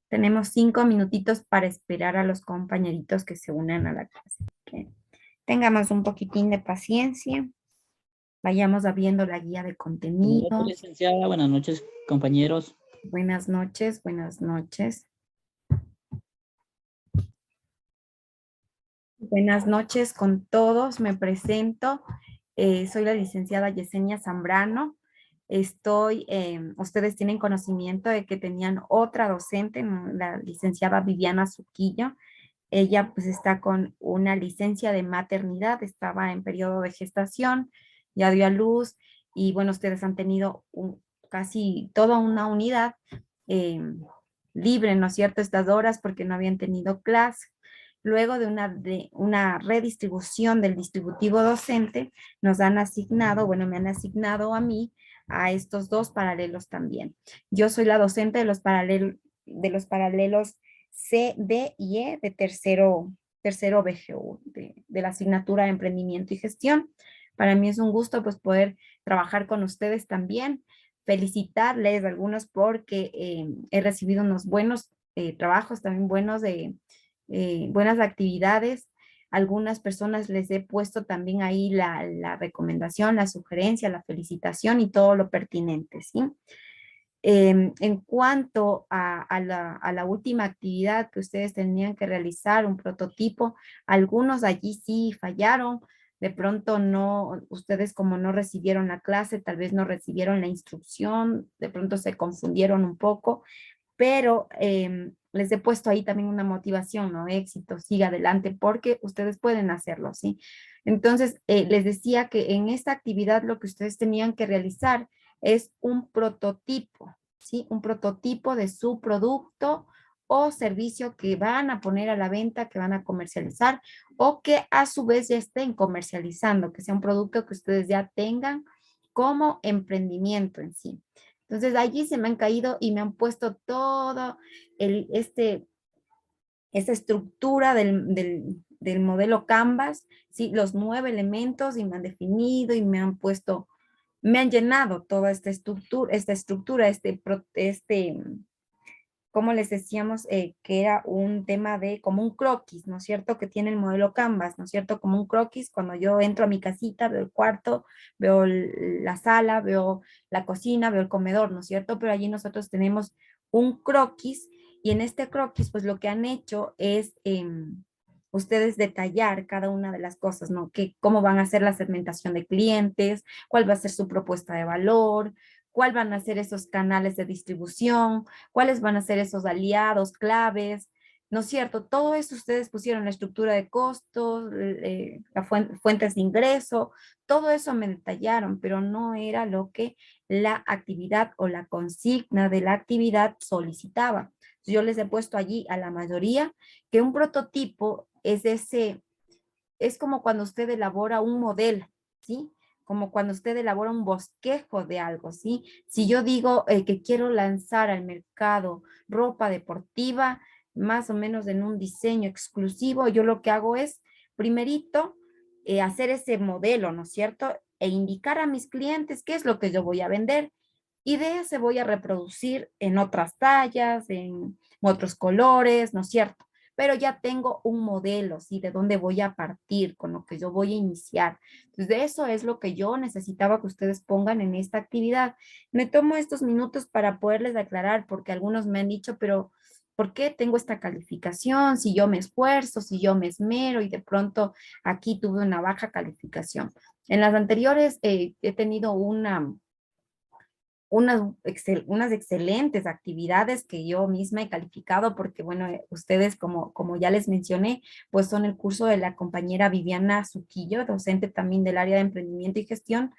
Tenemos 5 minutitos para esperar a los compañeritos que se unan a la clase. Que tengamos un poquitín de paciencia. Vayamos abriendo la guía de Buenas noches, contenidos. licenciada. Buenas noches, compañeros. Buenas noches, buenas noches. Buenas noches con todos. Me presento. Soy la licenciada Yesenia Zambrano. Ustedes tienen conocimiento de que tenían otra docente, ¿no? La licenciada Viviana Suquillo. Ella pues está con una licencia de maternidad, estaba en periodo de gestación, ya dio a luz y bueno, ustedes han tenido casi toda una unidad eh, libre, ¿no es cierto?, estas horas porque no habían tenido clase. Luego de una redistribución del distributivo docente, nos han asignado, bueno, me han asignado a mí a estos dos paralelos también. Yo soy la docente de los paralelos C, D y E de tercero BGU, de la asignatura de Emprendimiento y Gestión. Para mí es un gusto pues poder trabajar con ustedes también, felicitarles a algunos porque he recibido unos buenos trabajos, también buenas actividades. Algunas personas les he puesto también ahí la recomendación, la sugerencia, la felicitación y todo lo pertinente, ¿sí? En cuanto a la última actividad que ustedes tenían que realizar, un prototipo, algunos allí sí fallaron, de pronto no, ustedes como no recibieron la clase, tal vez no recibieron la instrucción, de pronto se confundieron un poco, pero les he puesto ahí también una motivación, ¿no? Éxito, siga adelante, porque ustedes pueden hacerlo, ¿sí? Entonces, les decía que en esta actividad lo que ustedes tenían que realizar es un prototipo, ¿sí? Un prototipo de su producto o servicio que van a poner a la venta, que van a comercializar o que a su vez ya estén comercializando, que sea un producto que ustedes ya tengan como emprendimiento en sí. Entonces allí se me han caído y me han puesto todo el, esta estructura del modelo Canvas, ¿sí? Los 9 elementos y me han definido y me han puesto, me han llenado toda esta estructura, como les decíamos, que era un tema de como un croquis, ¿no es cierto? Que tiene el modelo Canvas, ¿no es cierto? Como un croquis, cuando yo entro a mi casita, veo el cuarto, veo la sala, veo la cocina, veo el comedor, ¿no es cierto? Pero allí nosotros tenemos un croquis y en este croquis, pues lo que han hecho es ustedes detallar cada una de las cosas, ¿no? Que, cómo van a hacer la segmentación de clientes, cuál va a ser su propuesta de valor, cuál van a ser esos canales de distribución, cuáles van a ser esos aliados claves, ¿no es cierto? Todo eso ustedes pusieron la estructura de costos, fuentes de ingreso, todo eso me detallaron, pero no era lo que la actividad o la consigna de la actividad solicitaba. Yo les he puesto allí a la mayoría que un prototipo es como cuando usted elabora un modelo, ¿sí? Como cuando usted elabora un bosquejo de algo, ¿sí? Si yo digo que quiero lanzar al mercado ropa deportiva, más o menos en un diseño exclusivo, yo lo que hago es, primerito, hacer ese modelo, ¿no es cierto? E indicar a mis clientes qué es lo que yo voy a vender. Y de ese voy a reproducir en otras tallas, en otros colores, ¿no es cierto? Pero ya tengo un modelo, ¿sí? De dónde voy a partir, con lo que yo voy a iniciar. Entonces, de eso es lo que yo necesitaba que ustedes pongan en esta actividad. Me tomo estos minutos para poderles aclarar, porque algunos me han dicho, pero ¿por qué tengo esta calificación? Si yo me esfuerzo, si yo me esmero y de pronto aquí tuve una baja calificación. En las anteriores he tenido unas excelentes actividades que yo misma he calificado porque, bueno, ustedes, como ya les mencioné, pues son el curso de la compañera Viviana Suquillo, docente también del área de emprendimiento y gestión,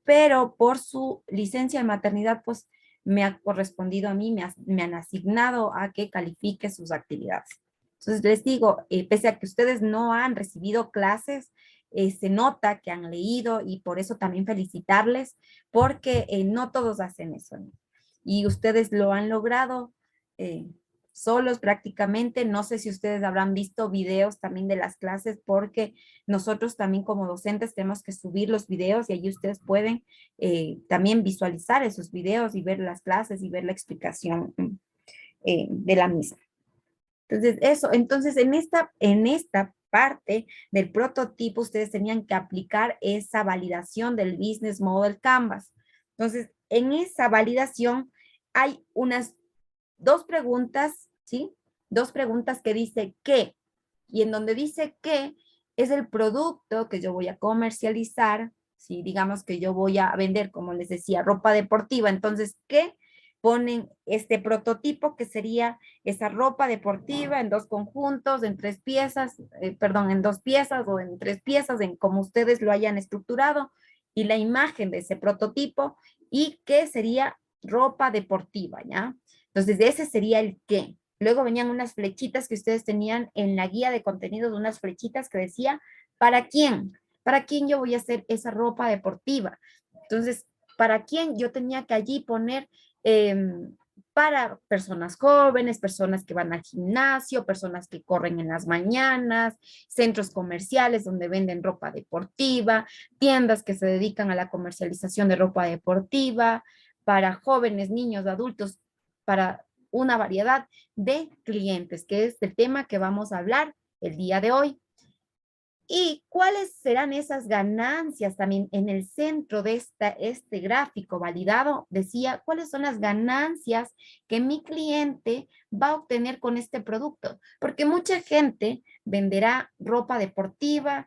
pero por su licencia de maternidad, pues me ha correspondido a mí, me han asignado a que califique sus actividades. Entonces les digo, pese a que ustedes no han recibido clases, se nota que han leído y por eso también felicitarles, porque no todos hacen eso, ¿no? Y ustedes lo han logrado eh, solos prácticamente. No sé si ustedes habrán visto videos también de las clases, porque nosotros también como docentes tenemos que subir los videos y allí ustedes pueden también visualizar esos videos y ver las clases y ver la explicación. de la misma. Entonces, eso, entonces en esta parte del prototipo, ustedes tenían que aplicar esa validación del Business Model Canvas. Entonces, en esa validación hay unas dos preguntas, ¿sí? Dos preguntas que dice qué, y en donde dice qué es el producto que yo voy a comercializar, ¿sí? Digamos que yo voy a vender, como les decía, ropa deportiva, entonces, ¿qué? Ponen este prototipo que sería esa ropa deportiva en dos conjuntos, en tres piezas, perdón, en dos piezas o en tres piezas, en como ustedes lo hayan estructurado, y la imagen de ese prototipo, y qué sería ropa deportiva, ¿ya? Entonces, ese sería el qué. Luego venían unas flechitas que ustedes tenían en la guía de contenidos, unas flechitas que decía, ¿para quién? ¿Para quién yo voy a hacer esa ropa deportiva? Entonces, ¿para quién? Yo tenía que allí poner eh, para personas jóvenes, personas que van al gimnasio, personas que corren en las mañanas, centros comerciales donde venden ropa deportiva, tiendas que se dedican a la comercialización de ropa deportiva, para jóvenes, niños, adultos, para una variedad de clientes, que es el tema que vamos a hablar el día de hoy. ¿Y cuáles serán esas ganancias también en el centro de este gráfico validado? Decía, ¿cuáles son las ganancias que mi cliente va a obtener con este producto? Porque mucha gente venderá ropa deportiva,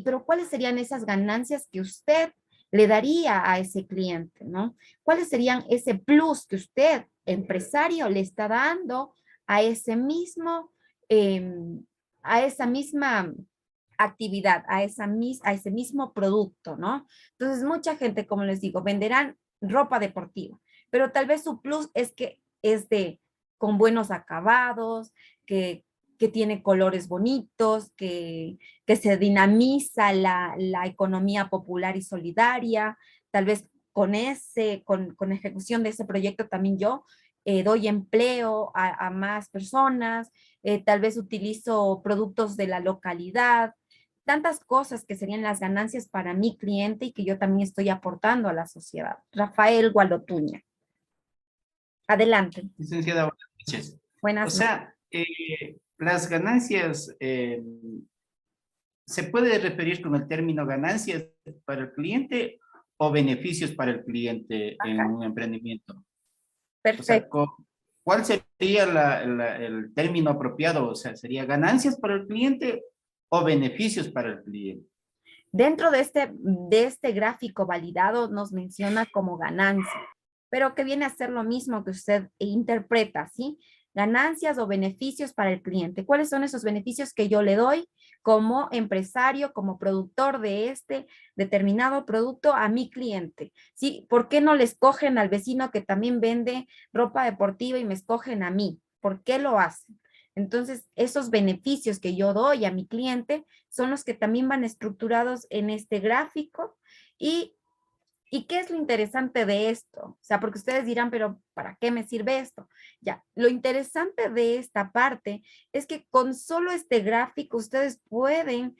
pero ¿cuáles serían esas ganancias que usted le daría a ese cliente, ¿no? ¿Cuáles serían ese plus que usted, empresario, le está dando a ese mismo, a esa misma actividad, a ese mismo producto, ¿no? Entonces, mucha gente, como les digo, venderán ropa deportiva, pero tal vez su plus es que es con buenos acabados, que tiene colores bonitos, que se dinamiza la economía popular y solidaria, tal vez con ejecución de ese proyecto también yo doy empleo a más personas, tal vez utilizo productos de la localidad, tantas cosas que serían las ganancias para mi cliente y que yo también estoy aportando a la sociedad. Rafael Gualotuña. Adelante. Licenciada, buenas noches. O Buenas noches. sea, las ganancias, ¿se puede referir con el término ganancias para el cliente o beneficios para el cliente en Ajá, un emprendimiento? O sea, perfecto. ¿cuál sería el término apropiado? O sea, ¿sería ganancias para el cliente o beneficios para el cliente? Dentro de este gráfico validado nos menciona como ganancia, pero que viene a ser lo mismo que usted interpreta, ¿sí? Ganancias o beneficios para el cliente. ¿Cuáles son esos beneficios que yo le doy como empresario, como productor de este determinado producto a mi cliente? ¿Sí? ¿Por qué no le escogen al vecino que también vende ropa deportiva y me escogen a mí? ¿Por qué lo hacen? Entonces, esos beneficios que yo doy a mi cliente son los que también van estructurados en este gráfico. ¿Y, y qué es lo interesante de esto? O sea, porque ustedes dirán, pero ¿para qué me sirve esto? Ya, lo interesante de esta parte es que con solo este gráfico ustedes pueden,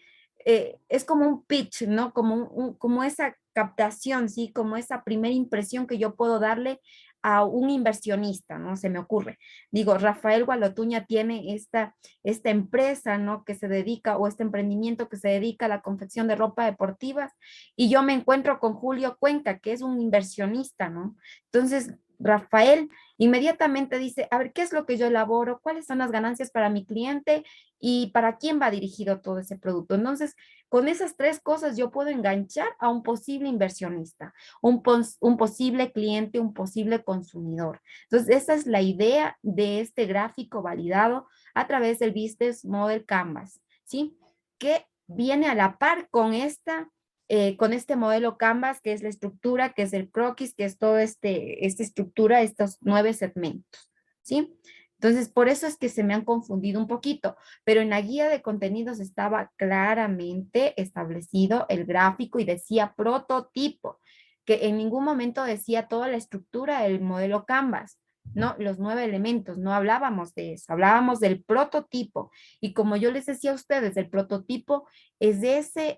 es como un pitch, ¿no? Como esa captación, ¿sí? Como esa primera impresión que yo puedo darle a un inversionista, ¿no? Se me ocurre. Digo, Rafael Gualotuña tiene esta empresa, ¿no? Que se dedica, o este emprendimiento que se dedica a la confección de ropa deportiva, y yo me encuentro con Julio Cuenca, que es un inversionista, ¿no? Entonces, Rafael inmediatamente dice, a ver, ¿qué es lo que yo elaboro? ¿Cuáles son las ganancias para mi cliente? ¿Y para quién va dirigido todo ese producto? Entonces, con esas tres cosas yo puedo enganchar a un posible inversionista, un posible cliente, un posible consumidor. Entonces, esa es la idea de este gráfico validado a través del Business Model Canvas, ¿sí? Que viene a la par con este modelo Canvas, que es la estructura, que es el croquis, que es toda esta estructura, estos 9 segmentos, ¿sí? Entonces, por eso es que se me han confundido un poquito, pero en la guía de contenidos estaba claramente establecido el gráfico y decía prototipo, que en ningún momento decía toda la estructura del modelo Canvas, ¿no? Los 9 elementos, no hablábamos de eso, hablábamos del prototipo. Y como yo les decía a ustedes, el prototipo es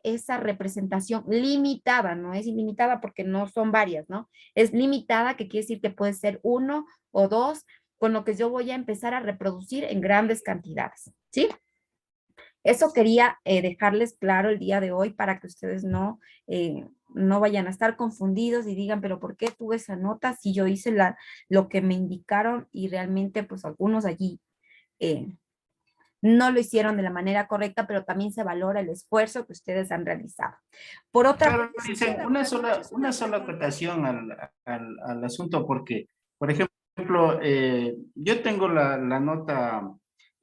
esa representación limitada, no es ilimitada porque no son varias, ¿no? Es limitada, que quiere decir que puede ser uno o dos, con lo que yo voy a empezar a reproducir en grandes cantidades, ¿sí? Eso quería dejarles claro el día de hoy para que ustedes no vayan a estar confundidos y digan, pero ¿por qué tuve esa nota si yo hice lo que me indicaron y realmente pues algunos allí eh, no lo hicieron de la manera correcta, pero también se valora el esfuerzo que ustedes han realizado. Por otra Claro, parte, dice, una sola acotación al asunto, porque, por ejemplo, yo tengo la nota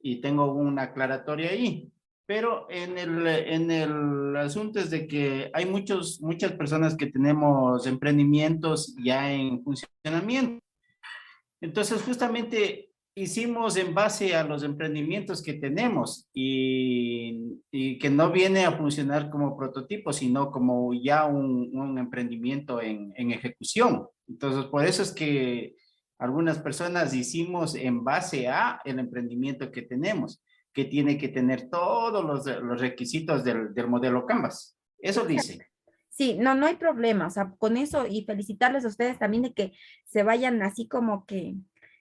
y tengo una aclaratoria ahí, pero en el asunto es de que hay muchas personas que tenemos emprendimientos ya en funcionamiento. Entonces, justamente hicimos en base a los emprendimientos que tenemos y que no viene a funcionar como prototipo, sino como ya un emprendimiento en ejecución. Entonces, por eso es que algunas personas hicimos en base a el emprendimiento que tenemos, que tiene que tener todos los requisitos del modelo Canvas. Eso dice. sí, no hay problema, o sea, con eso y felicitarles a ustedes también de que se vayan así como que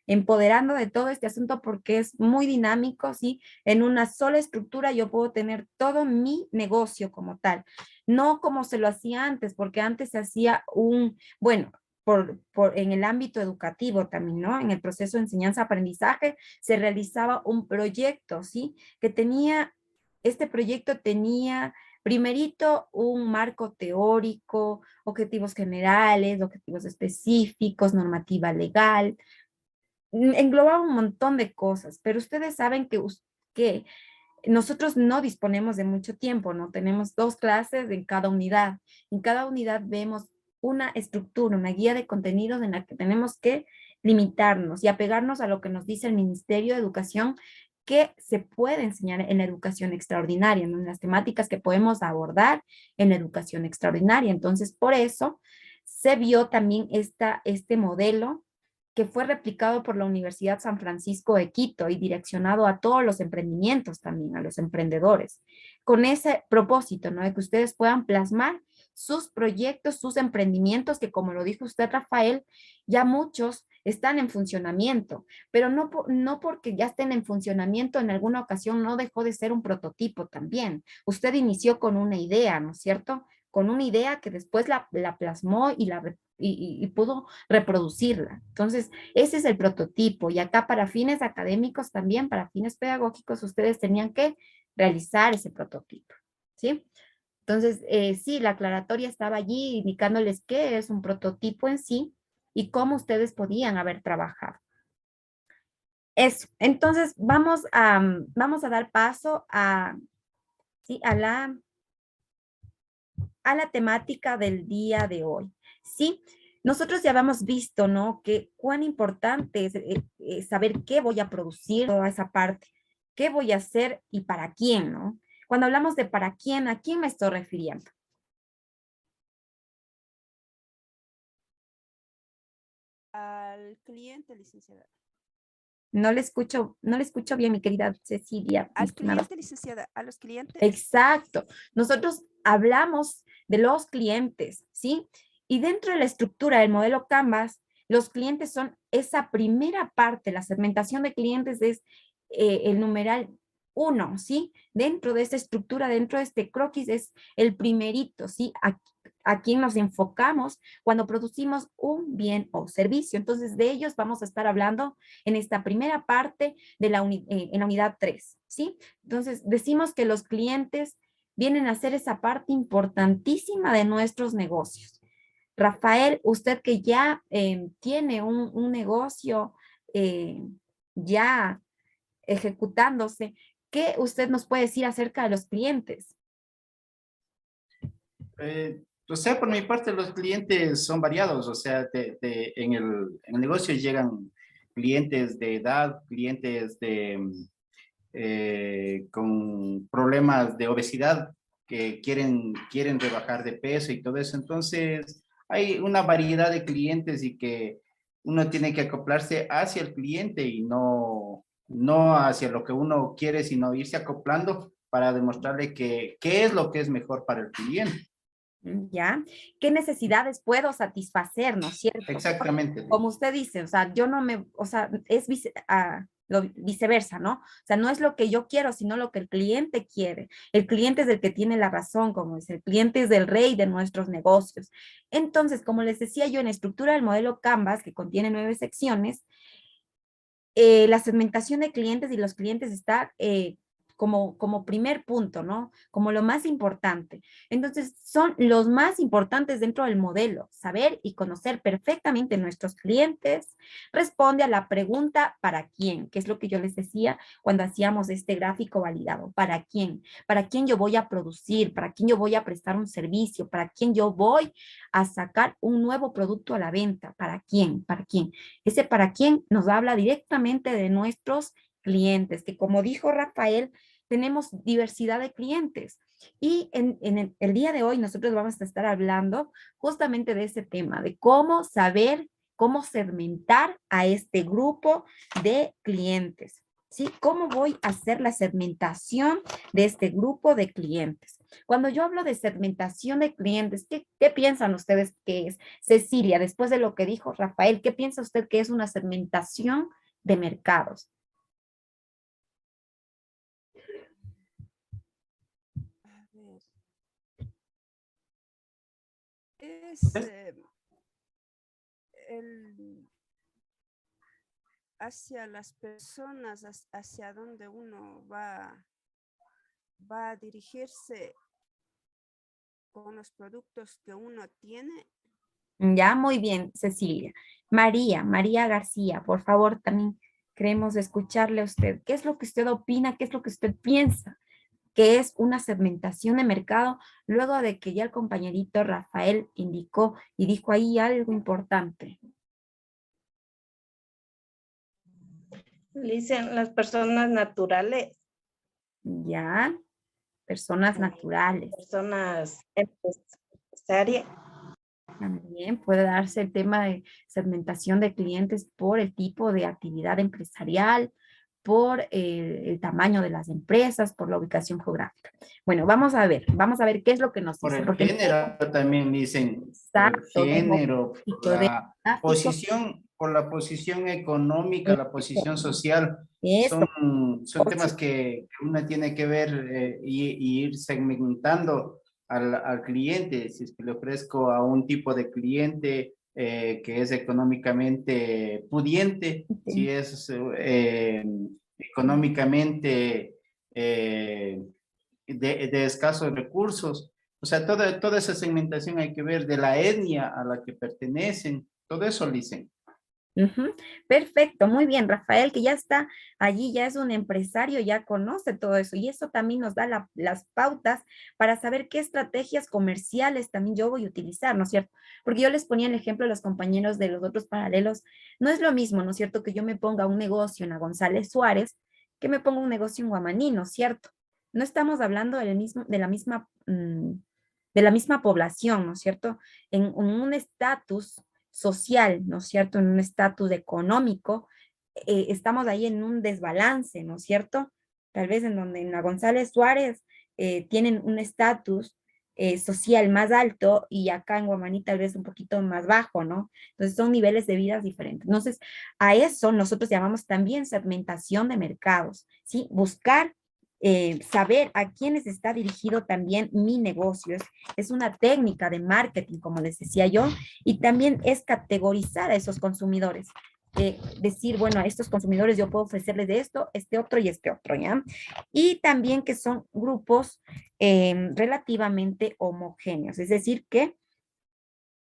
empoderando de todo este asunto porque es muy dinámico, ¿sí? En una sola estructura yo puedo tener todo mi negocio como tal, no como se lo hacía antes, porque antes se hacía bueno, en el ámbito educativo también, ¿no? En el proceso de enseñanza-aprendizaje se realizaba un proyecto, ¿sí? Este proyecto tenía primerito, un marco teórico, objetivos generales, objetivos específicos, normativa legal, englobaba un montón de cosas, pero ustedes saben que nosotros no disponemos de mucho tiempo, ¿no? Tenemos 2 clases en cada unidad. En cada unidad vemos una estructura, una guía de contenidos en la que tenemos que limitarnos y apegarnos a lo que nos dice el Ministerio de Educación que se puede enseñar en la educación extraordinaria, ¿no? En las temáticas que podemos abordar en la educación extraordinaria. Entonces, por eso se vio también este modelo que fue replicado por la Universidad San Francisco de Quito y direccionado a todos los emprendimientos también, a los emprendedores, con ese propósito, ¿no? De que ustedes puedan plasmar sus proyectos, sus emprendimientos, que como lo dijo usted, Rafael, ya muchos están en funcionamiento, pero no porque ya estén en funcionamiento, en alguna ocasión no dejó de ser un prototipo también. Usted inició con una idea, ¿no es cierto? Con una idea que después la plasmó y pudo reproducirla. Entonces, ese es el prototipo. Y acá para fines académicos también, para fines pedagógicos, ustedes tenían que realizar ese prototipo, ¿sí? Entonces, sí, la aclaratoria estaba allí indicándoles qué es un prototipo en sí y cómo ustedes podían haber trabajado. Eso. Entonces, vamos a dar paso ¿sí? A la temática del día de hoy, ¿sí? Nosotros ya habíamos visto, ¿no? Que cuán importante es saber qué voy a producir, toda esa parte, qué voy a hacer y para quién, ¿no? Cuando hablamos de para quién, ¿a quién me estoy refiriendo? Al cliente, licenciada. No le escucho bien, mi querida Cecilia. Al cliente, licenciada, a los clientes. Exacto. Nosotros hablamos de los clientes, ¿sí? Y dentro de la estructura del modelo Canvas, los clientes son esa primera parte, la segmentación de clientes es el numeral 1, ¿sí? Dentro de esta estructura, dentro de este croquis es el primerito, ¿sí? A quien nos enfocamos cuando producimos un bien o servicio. Entonces, de ellos vamos a estar hablando en esta primera parte de en la unidad 3, ¿sí? Entonces, decimos que los clientes vienen a ser esa parte importantísima de nuestros negocios. Rafael, usted que ya tiene un negocio eh, ya ejecutándose, ¿qué usted nos puede decir acerca de los clientes? O sea, por mi parte, los clientes son variados, o sea, en el negocio llegan clientes de edad, clientes con problemas de obesidad que quieren rebajar de peso y todo eso. Entonces, hay una variedad de clientes y que uno tiene que acoplarse hacia el cliente y no hacia lo que uno quiere, sino irse acoplando para demostrarle qué es lo que es mejor para el cliente. ¿Ya? ¿Qué necesidades puedo satisfacer, no es cierto? Exactamente. Como usted dice, o sea, yo no me, o sea, es lo viceversa, ¿no? O sea, no es lo que yo quiero, sino lo que el cliente quiere. El cliente es el que tiene la razón, como dice, el cliente es el rey de nuestros negocios. Entonces, como les decía yo, en estructura del modelo Canvas, que contiene 9 secciones, la segmentación de clientes y los clientes está como primer punto, ¿no? Como lo más importante. Entonces, son los más importantes dentro del modelo. Saber y conocer perfectamente nuestros clientes responde a la pregunta ¿para quién? Que es lo que yo les decía cuando hacíamos este gráfico validado. ¿Para quién? ¿Para quién yo voy a producir? ¿Para quién yo voy a prestar un servicio? ¿Para quién yo voy a sacar un nuevo producto a la venta? ¿Para quién? ¿Para quién? Ese para quién nos habla directamente de nuestros clientes, que como dijo Rafael, tenemos diversidad de clientes. Y en el día de hoy nosotros vamos a estar hablando justamente de ese tema, de cómo saber, cómo segmentar a este grupo de clientes. ¿Sí? ¿Cómo voy a hacer la segmentación de este grupo de clientes? Cuando yo hablo de segmentación de clientes, ¿qué piensan ustedes que es? Cecilia, después de lo que dijo Rafael, ¿qué piensa usted que es una segmentación de mercados? A ver. Es el, hacia las personas, hacia donde uno va a dirigirse con los productos que uno tiene. Ya, muy bien, Cecilia. María García, por favor, también queremos escucharle a usted. ¿Qué es lo que usted opina? ¿Qué es lo que usted piensa que es una segmentación de mercado? Luego de que ya el compañerito Rafael indicó y dijo ahí algo importante. Dicen las personas naturales, Ya, personas naturales. personas empresarias. También puede darse el tema de segmentación de clientes por el tipo de actividad empresarial, por el tamaño de las empresas, por la ubicación geográfica. Bueno, vamos a ver qué es lo que nos Por dice. el Porque género también dicen, por el exacto, género, por demográfico, la demográfico, posición, por la posición económica, la posición social. eso, Son temas que uno tiene que ver y ir segmentando al cliente. Si es que le ofrezco a un tipo de cliente que es económicamente pudiente, si es económicamente de escasos recursos. O sea, toda esa segmentación hay que ver de la etnia a la que pertenecen, todo eso dicen. Ujú. Perfecto, muy bien, Rafael, que ya está allí, ya es un empresario, ya conoce todo eso y eso también nos da las pautas para saber qué estrategias comerciales también yo voy a utilizar, ¿no es cierto? Porque yo les ponía el ejemplo a los compañeros de los otros paralelos, no es lo mismo, ¿no es cierto? Que yo me ponga un negocio en la González Suárez, que me ponga un negocio en Guamaní, ¿no es cierto? No estamos hablando del mismo, de la misma población, ¿no es cierto? En un estatus social, ¿no es cierto? En un estatus económico, estamos ahí en un desbalance, ¿no es cierto? Tal vez en donde en la González Suárez tienen un estatus social más alto y acá en Guamaní tal vez un poquito más bajo, ¿no? Entonces son niveles de vida diferentes. Entonces, a eso nosotros llamamos también segmentación de mercados, ¿sí? Buscar saber a quiénes está dirigido también mi negocio. Es una técnica de marketing, como les decía yo, y también es categorizar a esos consumidores. Decir, bueno, a estos consumidores yo puedo ofrecerles de esto, este otro y este otro, ¿ya? Y también que son grupos relativamente homogéneos, es decir, que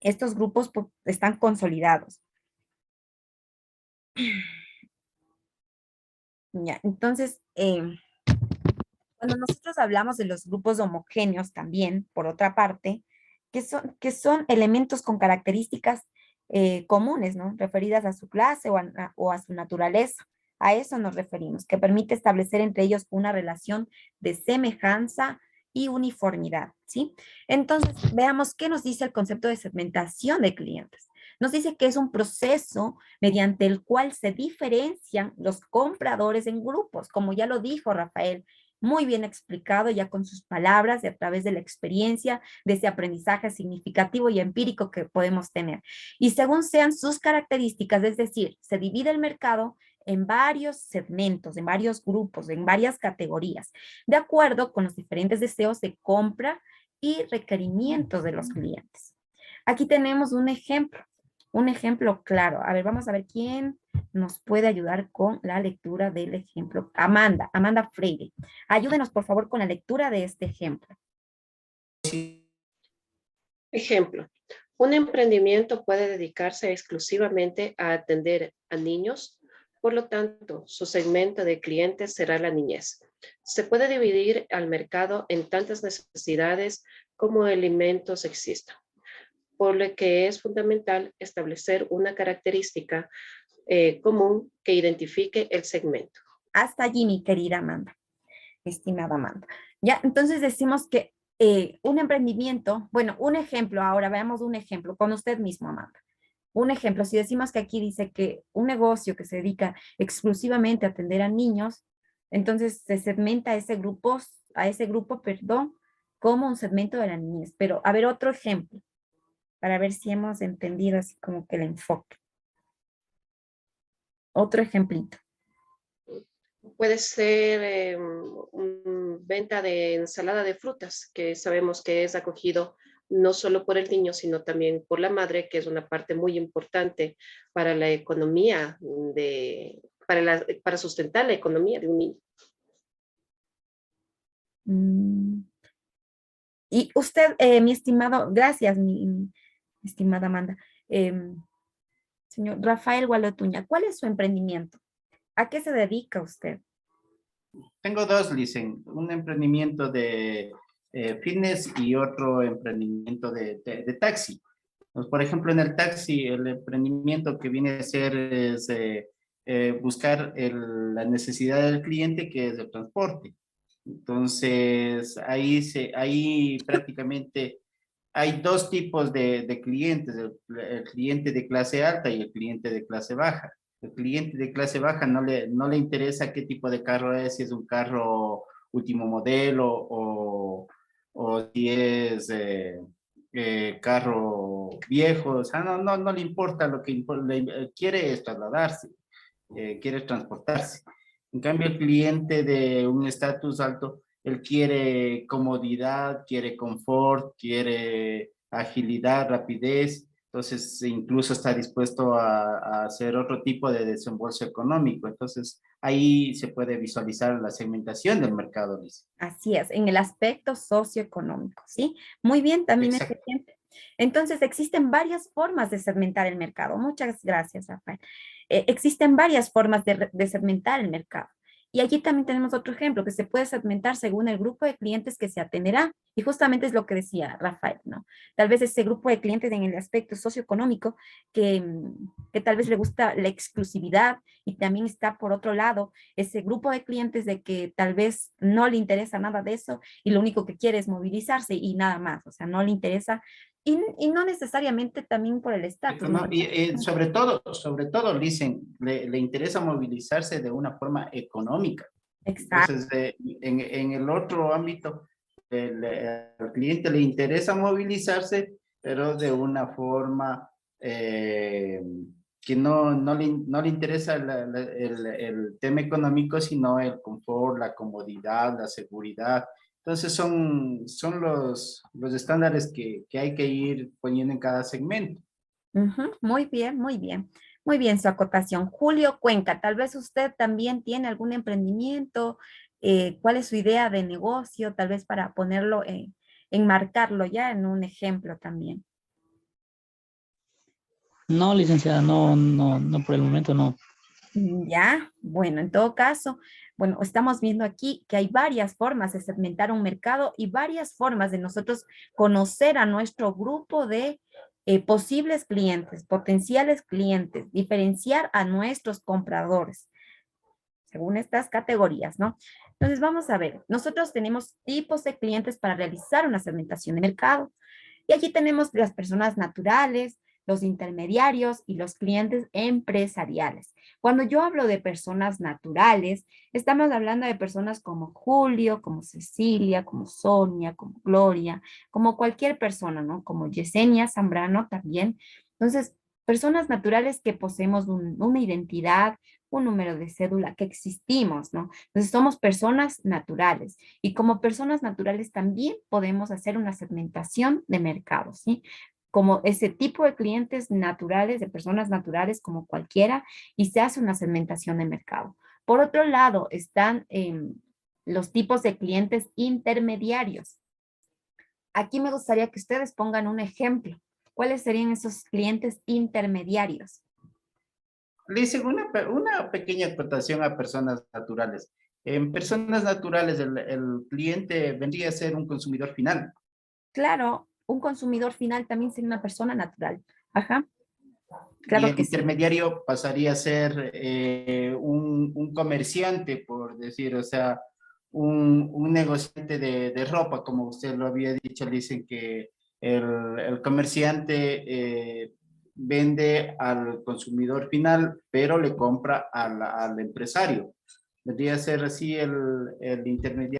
estos grupos pues, están consolidados. Ya, entonces, cuando nosotros hablamos de los grupos homogéneos también, por otra parte, que son elementos con características comunes, ¿no? Referidas a su clase o a su naturaleza. A eso nos referimos, que permite establecer entre ellos una relación de semejanza y uniformidad, ¿sí? Entonces, veamos qué nos dice el concepto de segmentación de clientes. Nos dice que es un proceso mediante el cual se diferencian los compradores en grupos, como ya lo dijo Rafael muy bien explicado ya con sus palabras y a través de la experiencia, de ese aprendizaje significativo y empírico que podemos tener. Y según sean sus características, es decir, se divide el mercado en varios segmentos, en varios grupos, en varias categorías, de acuerdo con los diferentes deseos de compra y requerimientos de los clientes. Aquí tenemos un ejemplo claro. A ver, vamos a ver quién nos puede ayudar con la lectura del ejemplo. Amanda Freire. Ayúdenos, por favor, con la lectura de este ejemplo. Ejemplo, un emprendimiento puede dedicarse exclusivamente a atender a niños, por lo tanto, su segmento de clientes será la niñez. Se puede dividir al mercado en tantas necesidades como elementos existan, por lo que es fundamental establecer una característica común que identifique el segmento. Hasta allí, mi querida Amanda, estimada Amanda. Ya, entonces decimos que un emprendimiento, bueno, un ejemplo, ahora veamos un ejemplo con usted mismo, Amanda. Un ejemplo, si decimos que aquí dice que un negocio que se dedica exclusivamente a atender a niños, entonces se segmenta a ese grupo, perdón, como un segmento de la niñez. Pero, a ver, otro ejemplo, para ver si hemos entendido así como que el enfoque. Otro ejemplito. Puede ser venta de ensalada de frutas, que sabemos que es acogido no solo por el niño, sino también por la madre, que es una parte muy importante para la economía, para sustentar la economía de un niño. Y usted, mi estimado, gracias, mi estimada Amanda. Señor Rafael Gualotuña, ¿cuál es su emprendimiento? ¿A qué se dedica usted? Tengo dos, Licen, un emprendimiento de fitness y otro emprendimiento de taxi. Pues, por ejemplo, en el taxi, el emprendimiento que viene a ser es buscar la necesidad del cliente, que es el transporte. Entonces, ahí prácticamente hay dos tipos de clientes, el cliente de clase alta y el cliente de clase baja. El cliente de clase baja no le interesa qué tipo de carro es, si es un carro último modelo o si es carro viejo, o sea, no le importa, lo que quiere es trasladarse, quiere transportarse. En cambio, el cliente de un estatus alto, él quiere comodidad, quiere confort, quiere agilidad, rapidez. Entonces, incluso está dispuesto a hacer otro tipo de desembolso económico. Entonces, ahí se puede visualizar la segmentación del mercado, Liz. Así es, en el aspecto socioeconómico, ¿sí? Muy bien, también Exacto. este ejemplo. Entonces, existen varias formas de segmentar el mercado. Muchas gracias, Rafael. Existen varias formas de segmentar el mercado. Y allí también tenemos otro ejemplo, que se puede segmentar según el grupo de clientes que se atenderá. Y justamente es lo que decía Rafael, ¿no? Tal vez ese grupo de clientes en el aspecto socioeconómico que tal vez le gusta la exclusividad y también está por otro lado ese grupo de clientes de que tal vez no le interesa nada de eso y lo único que quiere es movilizarse y nada más, o sea, no le interesa y no necesariamente también por el estatus. No, y sobre todo, dicen, le interesa movilizarse de una forma económica. Exacto. Entonces, en el otro ámbito, al cliente le interesa movilizarse, pero de una forma que no le interesa el tema económico, sino el confort, la comodidad, la seguridad. Entonces son los estándares que hay que ir poniendo en cada segmento. Ujú, muy bien, muy bien. Muy bien su acotación. Julio Cuenca, tal vez usted también tiene algún emprendimiento. ¿Cuál es su idea de negocio? Tal vez para ponerlo, enmarcarlo ya en un ejemplo también. No, licenciada, no, por el momento no. Ya, bueno, en todo caso, bueno, estamos viendo aquí que hay varias formas de segmentar un mercado y varias formas de nosotros conocer a nuestro grupo de posibles clientes, potenciales clientes, diferenciar a nuestros compradores, según estas categorías, ¿no? Entonces, vamos a ver, nosotros tenemos tipos de clientes para realizar una segmentación de mercado. Y allí tenemos las personas naturales, los intermediarios y los clientes empresariales. Cuando yo hablo de personas naturales, estamos hablando de personas como Julio, como Cecilia, como Sonia, como Gloria, como cualquier persona, ¿no? Como Yesenia Zambrano también. Entonces, personas naturales que poseemos una identidad, un número de cédula, que existimos, ¿no? Entonces, somos personas naturales y como personas naturales también podemos hacer una segmentación de mercados, ¿sí? Como ese tipo de clientes naturales, de personas naturales como cualquiera, y se hace una segmentación de mercado. Por otro lado, están los tipos de clientes intermediarios. Aquí me gustaría que ustedes pongan un ejemplo. ¿Cuáles serían esos clientes intermediarios? Le hice una pequeña acotación a personas naturales. En personas naturales, el cliente vendría a ser un consumidor final. Claro, un consumidor final también sería una persona natural. Ajá, Y claro el que sí. intermediario pasaría a ser un comerciante, por decir, o sea, un negociante de ropa, como usted lo había dicho, le dicen que el comerciante vende al consumidor final, pero le compra al empresario. Vendría a ser así el intermediario.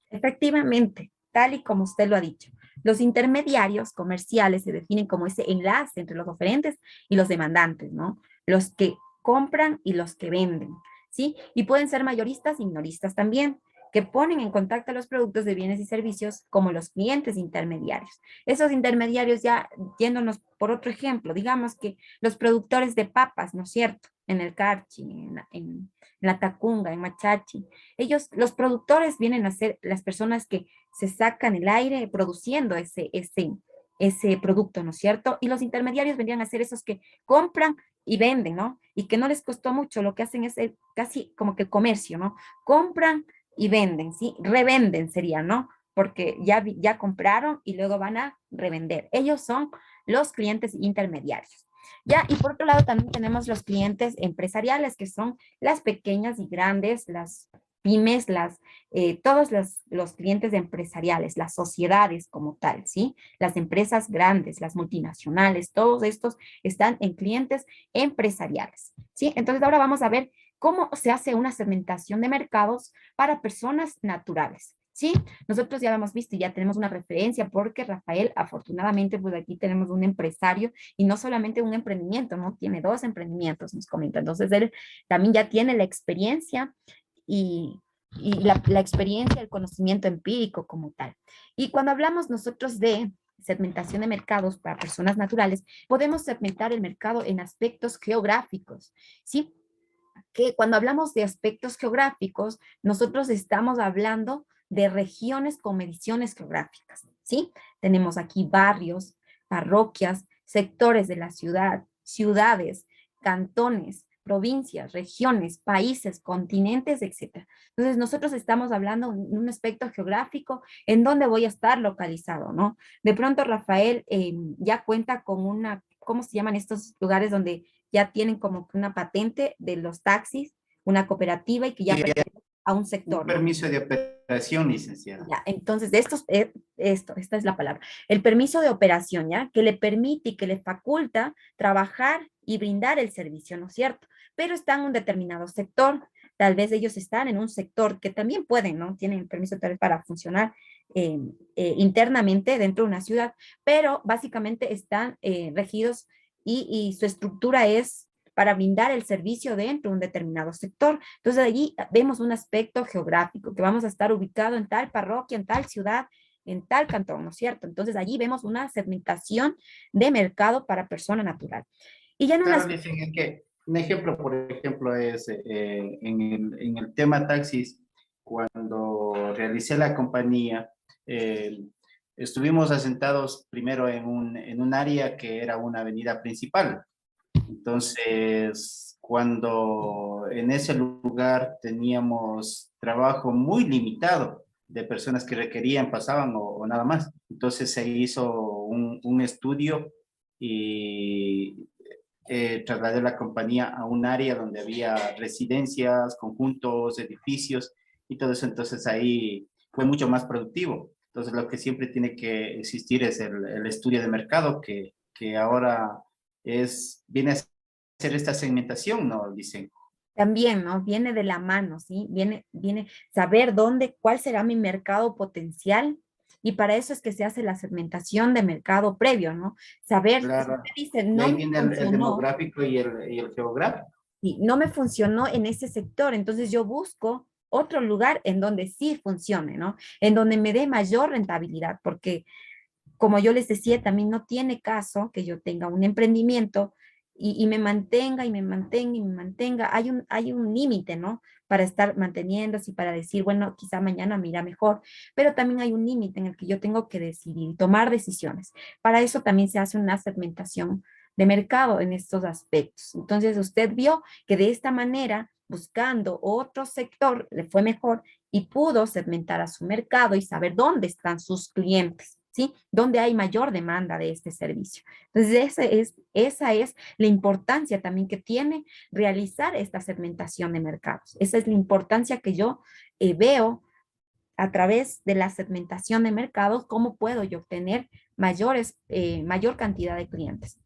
Efectivamente, tal y como usted lo ha dicho. Los intermediarios comerciales se definen como ese enlace entre los oferentes y los demandantes, ¿no? Los que compran y los que venden, ¿sí? Y pueden ser mayoristas y minoristas también, que ponen en contacto los productos de bienes y servicios como los clientes intermediarios. Esos intermediarios ya, yéndonos por otro ejemplo, digamos que los productores de papas, ¿no es cierto? En el Carchi, en la Tacunga, en Machachi, ellos, los productores vienen a ser las personas que se sacan el aire produciendo ese producto, ¿no es cierto? Y los intermediarios vendrían a ser esos que compran y venden, ¿no? Y que no les costó mucho, lo que hacen es casi como que comercio, ¿no? Compran y venden, ¿sí? Revenden sería, ¿no? Porque ya compraron y luego van a revender. Ellos son los clientes intermediarios. Ya, y por otro lado también tenemos los clientes empresariales, que son las pequeñas y grandes, las pymes, todos los clientes empresariales, las sociedades como tal, ¿sí? Las empresas grandes, las multinacionales, todos estos están en clientes empresariales, ¿sí? Entonces ahora vamos a ver cómo se hace una segmentación de mercados para personas naturales. ¿Sí? Nosotros ya lo hemos visto y ya tenemos una referencia porque Rafael, afortunadamente, pues aquí tenemos un empresario y no solamente un emprendimiento, ¿no? Tiene 2 emprendimientos, nos comenta. Entonces, él también ya tiene la experiencia y la experiencia, el conocimiento empírico como tal. Y cuando hablamos nosotros de segmentación de mercados para personas naturales, podemos segmentar el mercado en aspectos geográficos, ¿sí? Que cuando hablamos de aspectos geográficos, nosotros estamos hablando de regiones con mediciones geográficas, ¿sí? Tenemos aquí barrios, parroquias, sectores de la ciudad, ciudades, cantones, provincias, regiones, países, continentes, etc. Entonces, nosotros estamos hablando de un aspecto geográfico en donde voy a estar localizado, ¿no? De pronto, Rafael ya cuenta con una, ¿cómo se llaman estos lugares donde ya tienen como que una patente de los taxis, una cooperativa y que ya Sí, pertenece a un un sector, ¿no? permiso de operación, licenciada. Ya, entonces, de estos, esta es la palabra, el permiso de operación, ¿ya? Que le permite y que le faculta trabajar y brindar el servicio, ¿no es cierto? Pero están en un determinado sector, tal vez ellos están en un sector que también pueden, ¿no? Tienen el permiso tal vez para funcionar internamente dentro de una ciudad, pero básicamente están regidos y su estructura es para brindar el servicio dentro de un determinado sector. Entonces allí vemos un aspecto geográfico, que vamos a estar ubicado en tal parroquia, en tal ciudad, en tal cantón, ¿no es cierto? Entonces allí vemos una segmentación de mercado para persona natural. Y ya en Claro, unas... dicen es que un ejemplo, por ejemplo, es en el tema taxis, cuando realicé la compañía, eh, estuvimos asentados primero en un área que era una avenida principal. Entonces, cuando en ese lugar teníamos trabajo muy limitado de personas que requerían, pasaban o nada más. Entonces se hizo un estudio y trasladé la compañía a un área donde había residencias, conjuntos, edificios y todo eso. Entonces ahí fue mucho más productivo. Entonces, lo que siempre tiene que existir es el estudio de mercado, que ahora viene a ser esta segmentación, ¿no? Dicen. También, ¿no? Viene de la mano, ¿sí? Viene saber cuál será mi mercado potencial. Y para eso es que se hace la segmentación de mercado previo, ¿no? Saber, si Claro. usted dice, De no ahí me viene el funcionó, demográfico y el geográfico. y no me funcionó en ese sector, entonces yo busco otro lugar en donde sí funcione, ¿no? En donde me dé mayor rentabilidad, porque como yo les decía, también no tiene caso que yo tenga un emprendimiento y me mantenga y me mantenga y me mantenga. Hay un límite, ¿no? Para estar manteniéndose y para decir, bueno, quizá mañana me irá mejor, pero también hay un límite en el que yo tengo que decidir, tomar decisiones. Para eso también se hace una segmentación de mercado en estos aspectos. Entonces, usted vio que de esta manera, buscando otro sector, le fue mejor y pudo segmentar a su mercado y saber dónde están sus clientes, ¿sí? Dónde hay mayor demanda de este servicio. Entonces, esa es la importancia también que tiene realizar esta segmentación de mercados. Esa es la importancia que yo veo a través de la segmentación de mercados, cómo puedo yo obtener mayor cantidad de clientes.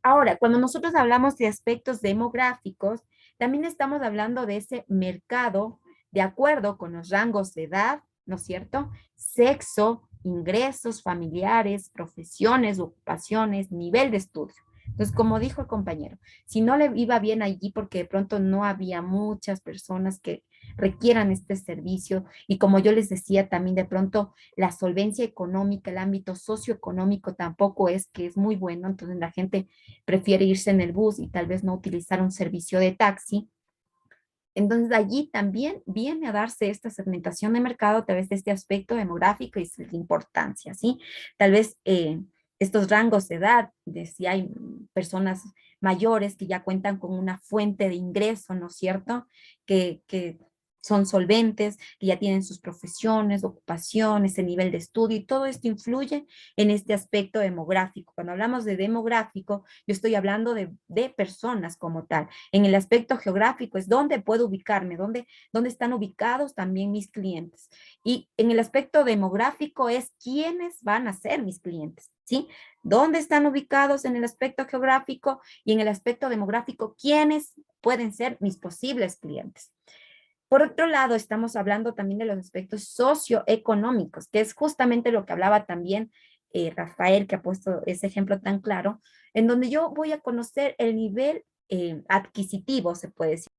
Ahora, cuando nosotros hablamos de aspectos demográficos, también estamos hablando de ese mercado de acuerdo con los rangos de edad, ¿no es cierto? Sexo, ingresos familiares, profesiones, ocupaciones, nivel de estudio. Entonces, como dijo el compañero, si no le iba bien allí porque de pronto no había muchas personas que requieran este servicio y como yo les decía también de pronto la solvencia económica, el ámbito socioeconómico tampoco es que es muy bueno, entonces la gente prefiere irse en el bus y tal vez no utilizar un servicio de taxi. Entonces allí también viene a darse esta segmentación de mercado a través de este aspecto demográfico y su importancia, ¿sí? Tal vez estos rangos de edad, de si hay personas mayores que ya cuentan con una fuente de ingreso, ¿no es cierto? Que son solventes, que ya tienen sus profesiones, ocupaciones, el nivel de estudio y todo esto influye en este aspecto demográfico. Cuando hablamos de demográfico, yo estoy hablando de personas como tal. En el aspecto geográfico es dónde puedo ubicarme, dónde están ubicados también mis clientes. Y en el aspecto demográfico es quiénes van a ser mis clientes, ¿sí? ¿Dónde están ubicados en el aspecto geográfico y en el aspecto demográfico quiénes pueden ser mis posibles clientes? Por otro lado, estamos hablando también de los aspectos socioeconómicos, que es justamente lo que hablaba también Rafael, que ha puesto ese ejemplo tan claro, en donde yo voy a conocer el nivel adquisitivo, se puede decir.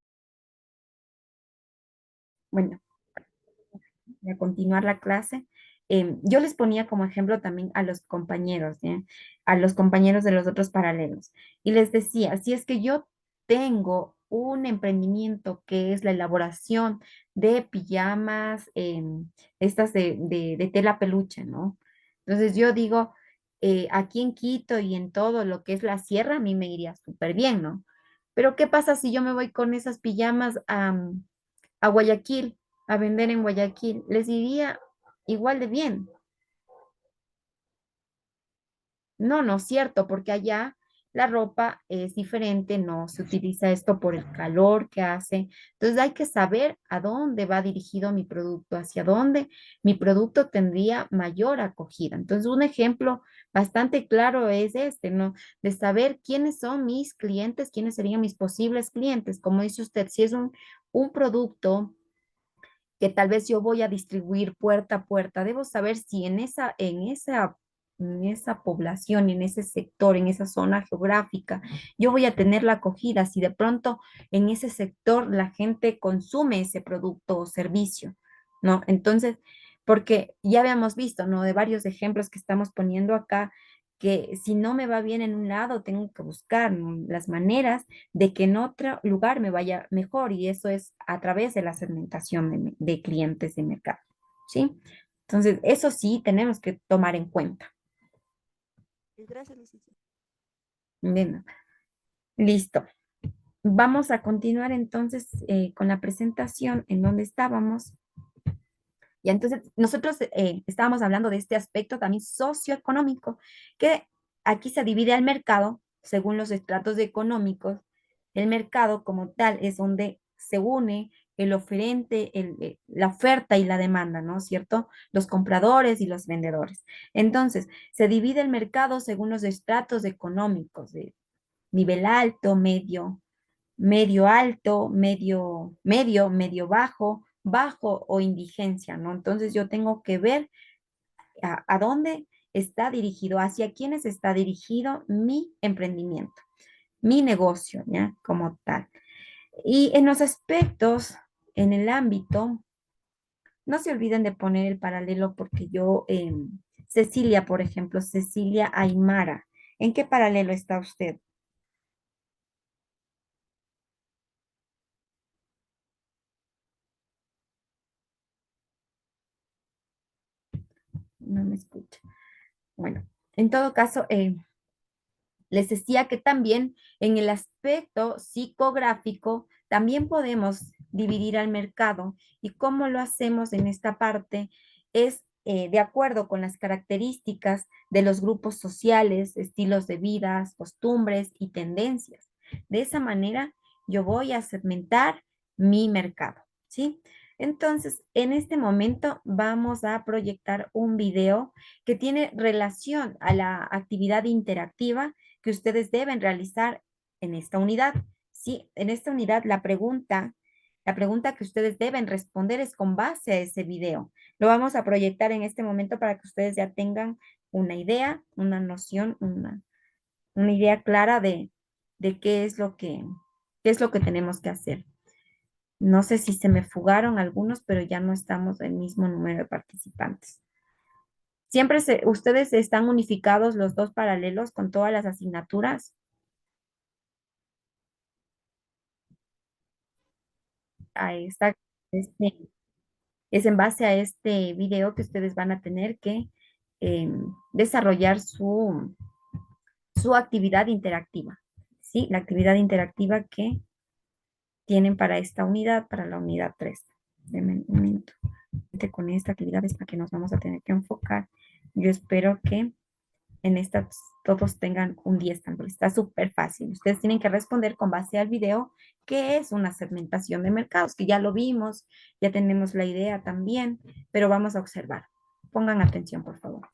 Bueno, voy a continuar la clase. Yo les ponía como ejemplo también a los compañeros, ¿sí? A los compañeros de los otros paralelos. Y les decía, si es que yo tengo un emprendimiento que es la elaboración de pijamas, estas de tela peluche, ¿no? Entonces yo digo, aquí en Quito y en todo lo que es la sierra, a mí me iría súper bien, ¿no? Pero ¿qué pasa si yo me voy con esas pijamas a Guayaquil, a vender en Guayaquil? Les iría igual de bien. No, no es cierto, porque allá la ropa es diferente, no se utiliza esto por el calor que hace. Entonces hay que saber a dónde va dirigido mi producto, hacia dónde mi producto tendría mayor acogida. Entonces un ejemplo bastante claro es este, ¿no? De saber quiénes son mis clientes, quiénes serían mis posibles clientes. Como dice usted, si es un producto que tal vez yo voy a distribuir puerta a puerta, debo saber si en esa población, en ese sector, en esa zona geográfica, yo voy a tener la acogida, si de pronto en ese sector la gente consume ese producto o servicio, ¿no? Entonces, porque ya habíamos visto, ¿no? De varios ejemplos que estamos poniendo acá, que si no me va bien en un lado, tengo que buscar, ¿no?, las maneras de que en otro lugar me vaya mejor y eso es a través de la segmentación de clientes de mercado, ¿sí? Entonces, eso sí tenemos que tomar en cuenta. Gracias, licenciada. Bien, listo. Vamos a continuar entonces con la presentación en donde estábamos. Y entonces nosotros estábamos hablando de este aspecto también socioeconómico, que aquí se divide el mercado según los estratos económicos. El mercado como tal es donde se une el oferente, la oferta y la demanda, ¿no es cierto? Los compradores y los vendedores. Entonces, se divide el mercado según los estratos económicos de nivel alto, medio, medio alto, medio bajo, bajo o indigencia, ¿no? Entonces yo tengo que ver a dónde está dirigido, hacia quiénes está dirigido mi emprendimiento, mi negocio, ¿ya? Como tal. Y en los aspectos, en el ámbito, no se olviden de poner el paralelo porque yo, Cecilia, por ejemplo, Cecilia Aymara, ¿en qué paralelo está usted? No me escucha. Bueno, en todo caso, les decía que también en el aspecto psicográfico también podemos dividir al mercado y cómo lo hacemos en esta parte es de acuerdo con las características de los grupos sociales, estilos de vida, costumbres y tendencias. De esa manera yo voy a segmentar mi mercado, ¿sí? Entonces, en este momento vamos a proyectar un video que tiene relación a la actividad interactiva que ustedes deben realizar en esta unidad. Sí, en esta unidad la pregunta que ustedes deben responder es con base a ese video. Lo vamos a proyectar en este momento para que ustedes ya tengan una idea, una noción, una idea clara de qué es lo que tenemos que hacer. No sé si se me fugaron algunos, pero ya no estamos el mismo número de participantes. Siempre ustedes están unificados los dos paralelos con todas las asignaturas. A esta, este, es en base a este video que ustedes van a tener que desarrollar su actividad interactiva. ¿Sí? La actividad interactiva que tienen para esta unidad, para la unidad 3. Denme un minuto. Con esta actividad es para que nos vamos a tener que enfocar. Yo espero que en estas todos tengan un 10 también. Está súper fácil. Ustedes tienen que responder con base al video qué es una segmentación de mercados, que ya lo vimos, ya tenemos la idea también, pero vamos a observar. Pongan atención, por favor.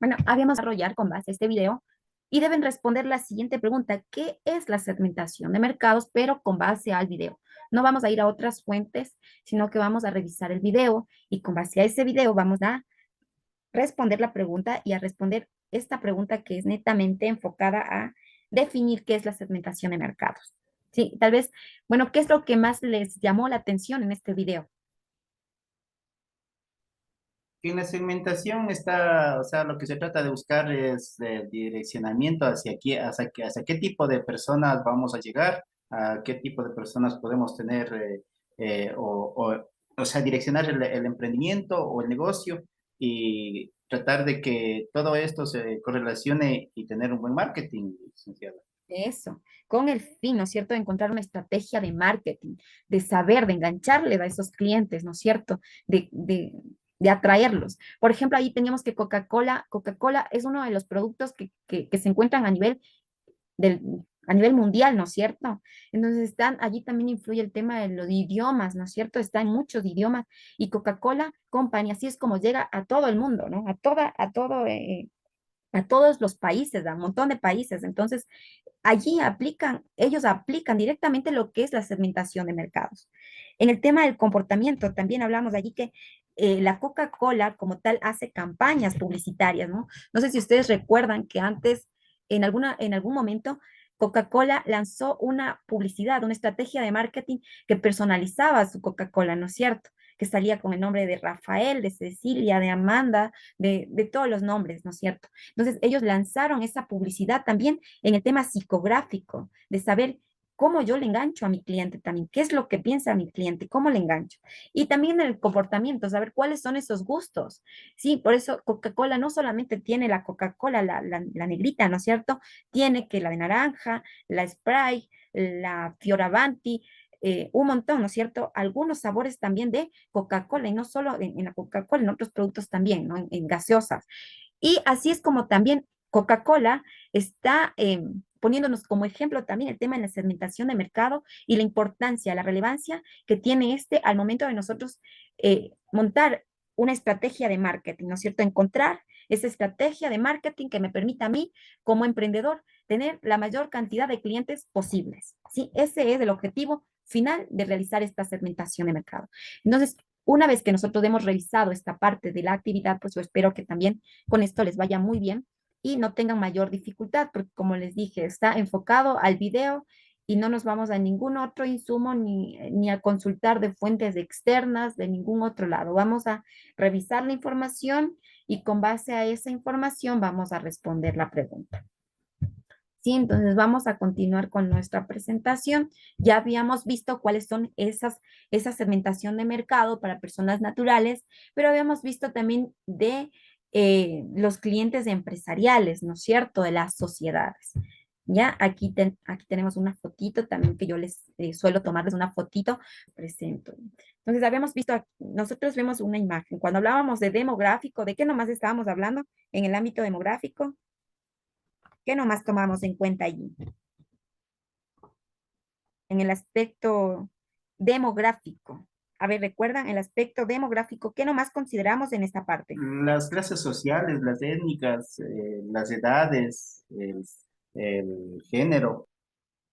Bueno, habíamos desarrollar con base a este video y deben responder la siguiente pregunta. ¿Qué es la segmentación de mercados? Pero con base al video. No vamos a ir a otras fuentes, sino que vamos a revisar el video y con base a ese video vamos a responder la pregunta y a responder esta pregunta que es netamente enfocada a definir qué es la segmentación de mercados. Sí, tal vez, bueno, ¿qué es lo que más les llamó la atención en este video? En la segmentación está, o sea, lo que se trata de buscar es de direccionamiento hacia qué tipo de personas vamos a llegar, a qué tipo de personas podemos tener, o sea, direccionar el emprendimiento o el negocio y tratar de que todo esto se correlacione y tener un buen marketing, licenciada. Eso, con el fin, ¿no es cierto?, de encontrar una estrategia de marketing, de saber, de engancharle a esos clientes, ¿no es cierto?, de atraerlos. Por ejemplo, ahí teníamos que Coca-Cola es uno de los productos que se encuentran del, a nivel mundial, ¿no es cierto? Entonces allí también influye el tema de los idiomas, ¿no es cierto? Está en muchos idiomas y Coca-Cola Company, así es como llega a todo el mundo, ¿no? A todos los países, a un montón de países. Entonces, allí ellos aplican directamente lo que es la segmentación de mercados. En el tema del comportamiento, también hablamos de allí que la Coca-Cola como tal hace campañas publicitarias, ¿no? No sé si ustedes recuerdan que antes, en algún momento, Coca-Cola lanzó una publicidad, una estrategia de marketing que personalizaba su Coca-Cola, ¿no es cierto? Que salía con el nombre de Rafael, de Cecilia, de Amanda, de todos los nombres, ¿no es cierto? Entonces, ellos lanzaron esa publicidad también en el tema psicográfico, de saber cómo yo le engancho a mi cliente también, qué es lo que piensa mi cliente, cómo le engancho. Y también el comportamiento, saber cuáles son esos gustos. Sí, por eso Coca-Cola no solamente tiene la Coca-Cola, la negrita, ¿no es cierto? Tiene que la de naranja, la Sprite, la Fioravanti, un montón, ¿no es cierto? Algunos sabores también de Coca-Cola, y no solo en la Coca-Cola, en otros productos también, ¿no? En gaseosas. Y así es como también Coca-Cola está poniéndonos como ejemplo también el tema de la segmentación de mercado y la importancia, la relevancia que tiene este al momento de nosotros montar una estrategia de marketing, ¿no es cierto? Encontrar esa estrategia de marketing que me permita a mí, como emprendedor, tener la mayor cantidad de clientes posibles, ¿sí? Ese es el objetivo final de realizar esta segmentación de mercado. Entonces, una vez que nosotros hemos revisado esta parte de la actividad, pues yo espero que también con esto les vaya muy bien y no tengan mayor dificultad, porque como les dije, está enfocado al video y no nos vamos a ningún otro insumo ni a consultar de fuentes externas de ningún otro lado. Vamos a revisar la información y con base a esa información vamos a responder la pregunta. Sí, entonces vamos a continuar con nuestra presentación. Ya habíamos visto cuáles son esa segmentación de mercado para personas naturales, pero habíamos visto también de los clientes empresariales, ¿no es cierto? De las sociedades. Ya, aquí tenemos una fotito también que yo les suelo tomarles una fotito, presento. Entonces habíamos visto, nosotros vemos una imagen. Cuando hablábamos de demográfico, ¿de qué nomás estábamos hablando en el ámbito demográfico? ¿Qué nomás tomamos en cuenta allí? En el aspecto demográfico. A ver, ¿recuerdan el aspecto demográfico? ¿Qué nomás consideramos en esta parte? Las clases sociales, las étnicas, las edades, el género.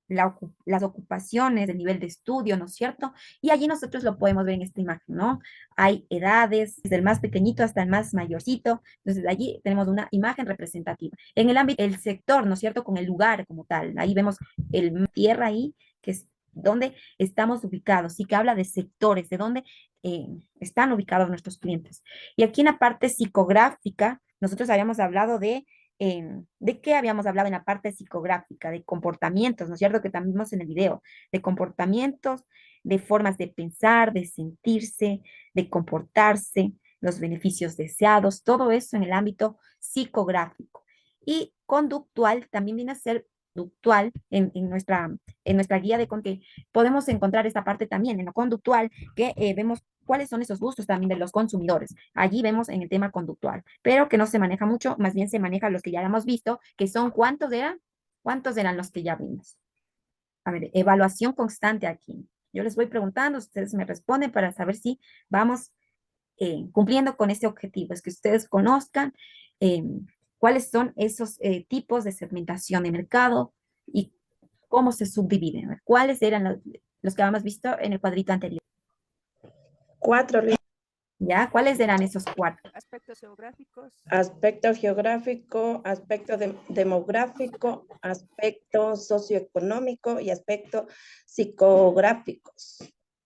Las ocupaciones, el nivel de estudio, ¿no es cierto? Y allí nosotros lo podemos ver en esta imagen, ¿no? Hay edades, desde el más pequeñito hasta el más mayorcito, entonces allí tenemos una imagen representativa. En el ámbito, el sector, ¿no es cierto? Con el lugar como tal, ahí vemos el tierra ahí, que es donde estamos ubicados, sí que habla de sectores, de dónde están ubicados nuestros clientes. Y aquí en la parte psicográfica, nosotros habíamos hablado ¿de qué habíamos hablado en la parte psicográfica? De comportamientos, ¿no es cierto? Que también vimos en el video, de comportamientos, de formas de pensar, de sentirse, de comportarse, los beneficios deseados, todo eso en el ámbito psicográfico. Y conductual también viene a ser conductual en nuestra guía de que podemos encontrar esta parte también en lo conductual que vemos cuáles son esos gustos también de los consumidores. Allí vemos en el tema conductual, pero que no se maneja mucho, más bien se maneja los que ya hemos visto, que son ¿cuántos eran? ¿Cuántos eran los que ya vimos? A ver, evaluación constante aquí. Yo les voy preguntando, ustedes me responden para saber si vamos cumpliendo con ese objetivo, es que ustedes conozcan eh, cuáles son esos tipos de segmentación de mercado y cómo se subdividen, cuáles eran los que habíamos visto en el cuadrito anterior. 4. ¿Ya? ¿Cuáles eran esos 4? Aspectos geográficos, Aspecto geográfico, aspecto demográfico, aspecto socioeconómico y aspecto psicográficos.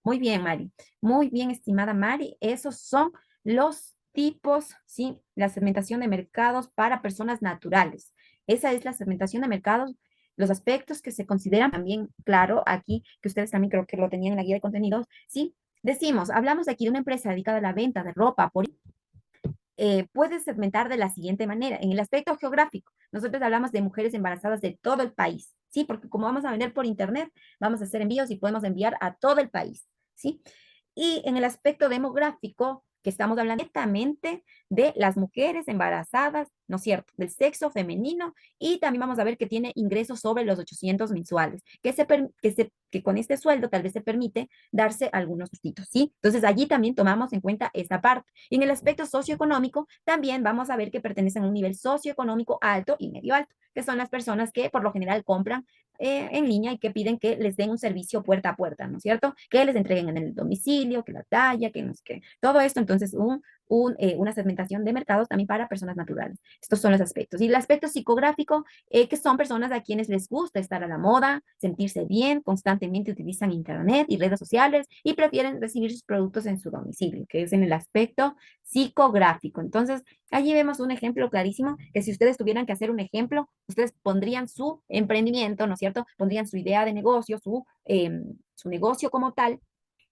Muy bien, Mari. Muy bien, estimada Mari. Esos son los tipos, ¿sí? La segmentación de mercados para personas naturales. Esa es la segmentación de mercados, los aspectos que se consideran también, claro, aquí, que ustedes también creo que lo tenían en la guía de contenidos, ¿sí? Decimos, hablamos aquí de una empresa dedicada a la venta de ropa, puedes segmentar de la siguiente manera. En el aspecto geográfico, nosotros hablamos de mujeres embarazadas de todo el país, ¿sí? Porque como vamos a vender por internet, vamos a hacer envíos y podemos enviar a todo el país, ¿sí? Y en el aspecto demográfico, que estamos hablando directamente de las mujeres embarazadas, ¿no es cierto?, del sexo femenino, y también vamos a ver que tiene ingresos sobre los 800 mensuales, que con este sueldo tal vez se permite darse algunos gustitos, ¿sí? Entonces allí también tomamos en cuenta esta parte. Y en el aspecto socioeconómico, también vamos a ver que pertenecen a un nivel socioeconómico alto y medio alto, que son las personas que por lo general compran en línea y que piden que les den un servicio puerta a puerta, ¿no es cierto? Que les entreguen en el domicilio, que la talla, que no sé qué. Todo esto, entonces, una segmentación de mercados también para personas naturales. Estos son los aspectos. Y el aspecto psicográfico, que son personas a quienes les gusta estar a la moda, sentirse bien, constantemente utilizan internet y redes sociales y prefieren recibir sus productos en su domicilio, que es en el aspecto psicográfico. Entonces, allí vemos un ejemplo clarísimo que si ustedes tuvieran que hacer un ejemplo, ustedes pondrían su emprendimiento, ¿no es cierto? Pondrían su idea de negocio, su negocio como tal,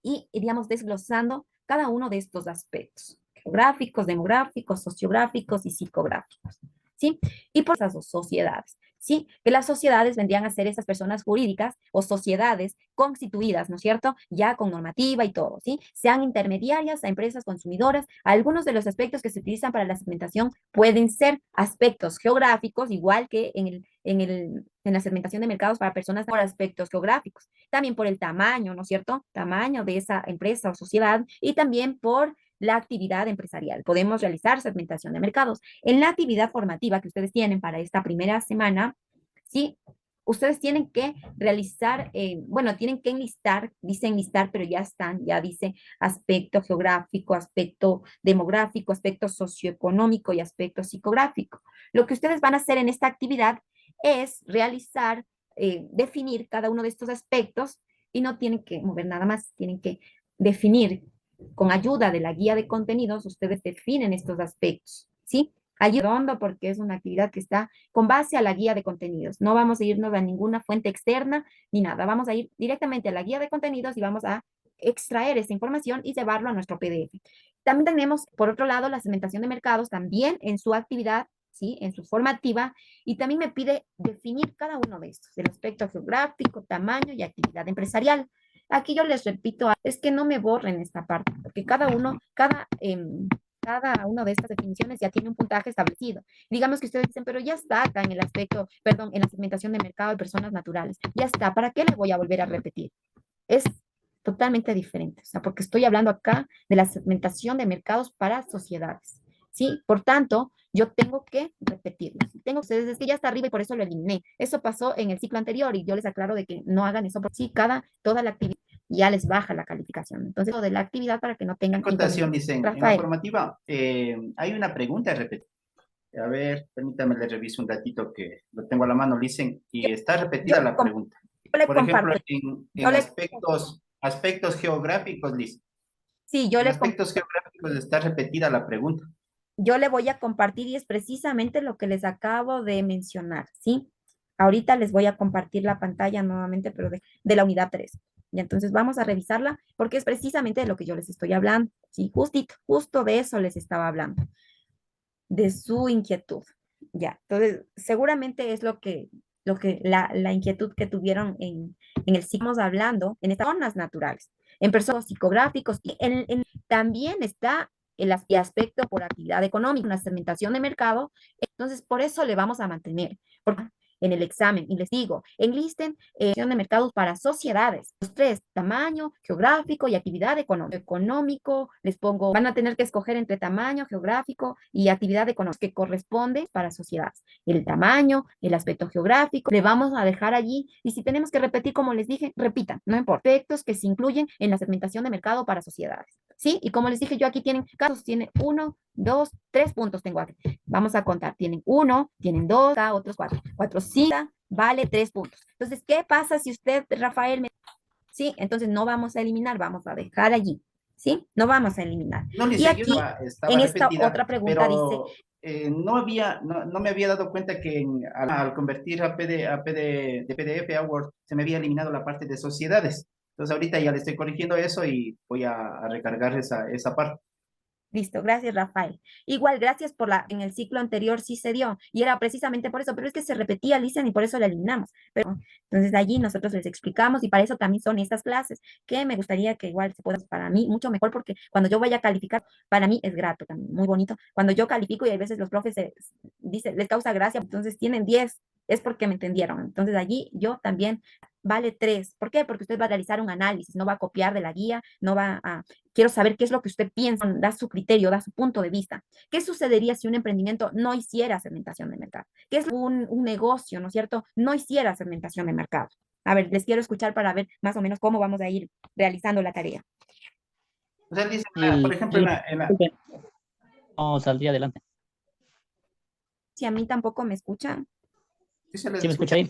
y iríamos desglosando cada uno de estos aspectos, geográficos, demográficos, sociográficos y psicográficos, ¿sí? Y por esas dos sociedades, ¿sí? Que las sociedades vendrían a ser esas personas jurídicas o sociedades constituidas, ¿no es cierto? Ya con normativa y todo, ¿sí? Sean intermediarias a empresas consumidoras. Algunos de los aspectos que se utilizan para la segmentación pueden ser aspectos geográficos, igual que en la segmentación de mercados para personas por aspectos geográficos. También por el tamaño, ¿no es cierto? Tamaño de esa empresa o sociedad y también por la actividad empresarial. Podemos realizar segmentación de mercados. En la actividad formativa que ustedes tienen para esta primera semana, ¿sí? Ustedes tienen que realizar, bueno, tienen que enlistar, dice enlistar, pero ya están, ya dice aspecto geográfico, aspecto demográfico, aspecto socioeconómico y aspecto psicográfico. Lo que ustedes van a hacer en esta actividad es realizar, definir cada uno de estos aspectos y no tienen que mover nada más, tienen que definir con ayuda de la guía de contenidos, ustedes definen estos aspectos, ¿sí? Allí redondo porque es una actividad que está con base a la guía de contenidos. No vamos a irnos a ninguna fuente externa ni nada. Vamos a ir directamente a la guía de contenidos y vamos a extraer esa información y llevarlo a nuestro PDF. También tenemos, por otro lado, la segmentación de mercados también en su actividad, ¿sí? En su formativa, y también me pide definir cada uno de estos, el aspecto geográfico, tamaño y actividad empresarial. Aquí yo les repito, es que no me borren esta parte, porque cada uno de estas definiciones ya tiene un puntaje establecido. Digamos que ustedes dicen, pero ya está acá en el aspecto, perdón, en la segmentación de mercado de personas naturales. Ya está, ¿para qué le voy a volver a repetir? Es totalmente diferente, o sea, porque estoy hablando acá de la segmentación de mercados para sociedades, ¿sí? Por tanto, yo tengo que repetirlo. Tengo ustedes, es que ya está arriba y por eso lo eliminé. Eso pasó en el ciclo anterior y yo les aclaro de que no hagan eso, porque sí, toda la actividad ya les baja la calificación. Entonces, lo de la actividad para que no tengan Acotación, inconvenientes. dicen, en la Rafael, formativa hay una pregunta repetida. A ver, permítame, le reviso un ratito que lo tengo a la mano, dicen, y está yo, repetida la pregunta. yo le Por ejemplo, comparto. Yo en le, aspectos geográficos, Liz, sí, yo en le, aspectos geográficos está repetida la pregunta. yo le voy a compartir y es precisamente lo que les acabo de mencionar, ¿sí? Ahorita les voy a compartir la pantalla nuevamente, pero de la unidad 3. Y entonces vamos a revisarla porque es precisamente de lo que yo les estoy hablando, ¿sí? Justito, justo de eso les estaba hablando, de su inquietud. Ya, entonces seguramente es la inquietud que tuvieron en el ciclo hablando en estas zonas naturales, en personas psicográficos y también está el aspecto por actividad económica, una segmentación de mercado, entonces por eso le vamos a mantener, porque en el examen, y les digo, enlisten de mercados para sociedades, los tres, tamaño, geográfico y actividad económico, les pongo, van a tener que escoger entre tamaño, geográfico y actividad económica que corresponde para sociedades. El tamaño, el aspecto geográfico, le vamos a dejar allí, y si tenemos que repetir, como les dije, repitan, no importa, aspectos que se incluyen en la segmentación de mercado para sociedades, ¿sí? Y como les dije, yo aquí tienen casos, tiene 1, 2, 3 puntos tengo aquí. Vamos a contar, tienen 1, tienen 2, otros 4, 4, 5, vale 3 puntos. Entonces, ¿qué pasa si usted, Rafael, sí? Entonces no vamos a eliminar, vamos a dejar allí, ¿sí? No vamos a eliminar. No, Y Lice, yo aquí, estaba en esta repetida, otra pregunta dice, pero no me había dado cuenta que al convertir de PDF a Word se me había eliminado la parte de sociedades. Entonces ahorita ya le estoy corrigiendo eso y voy a recargar esa parte. Listo, gracias Rafael. Igual, gracias por en el ciclo anterior sí se dio y era precisamente por eso, pero es que se repetía, Listen, y por eso la eliminamos. Pero entonces allí nosotros les explicamos y para eso también son estas clases, que me gustaría que igual se pueda, para mí, mucho mejor porque cuando yo vaya a calificar, para mí es grato también, muy bonito. Cuando yo califico y hay veces los profes dicen, les causa gracia, entonces tienen 10, es porque me entendieron. Entonces allí yo también vale 3. ¿Por qué? Porque usted va a realizar un análisis, no va a copiar de la guía, no va a quiero saber qué es lo que usted piensa, da su criterio, da su punto de vista. ¿Qué sucedería si un emprendimiento no hiciera segmentación de mercado? ¿Qué es un negocio, ¿no es cierto? No hiciera segmentación de mercado. A ver, les quiero escuchar para ver más o menos cómo vamos a ir realizando la tarea. O sea, dice, Y por ejemplo, disculpe, no saldría adelante. Si a mí tampoco me escuchan. sí se les ¿Sí me escucha ahí?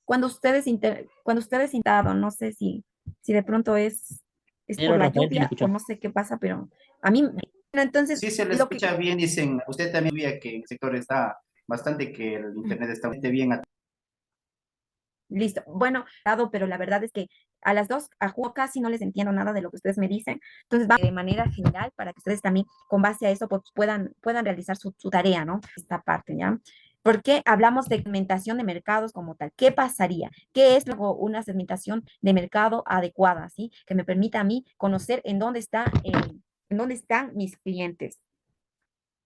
Cuando ustedes intentado, no sé si de pronto es Pero por la Rafael sí me lluvia o escuchó. no sé qué pasa, pero a mí, bueno, entonces, sí se les lo que escucha bien, dicen, usted también veía que el sector está bastante, que el internet está bastante bien. listo. Bueno, dado, pero la verdad es que a las dos, a Juan casi no les entiendo nada de lo que ustedes me dicen. Entonces, va de manera general para que ustedes también, con base a eso, pues puedan realizar su tarea, ¿no? Esta parte, ¿ya? ¿Por qué hablamos de segmentación de mercados como tal? ¿Qué pasaría? ¿Qué es luego una segmentación de mercado adecuada, ¿sí? Que me permita a mí conocer en dónde están mis clientes,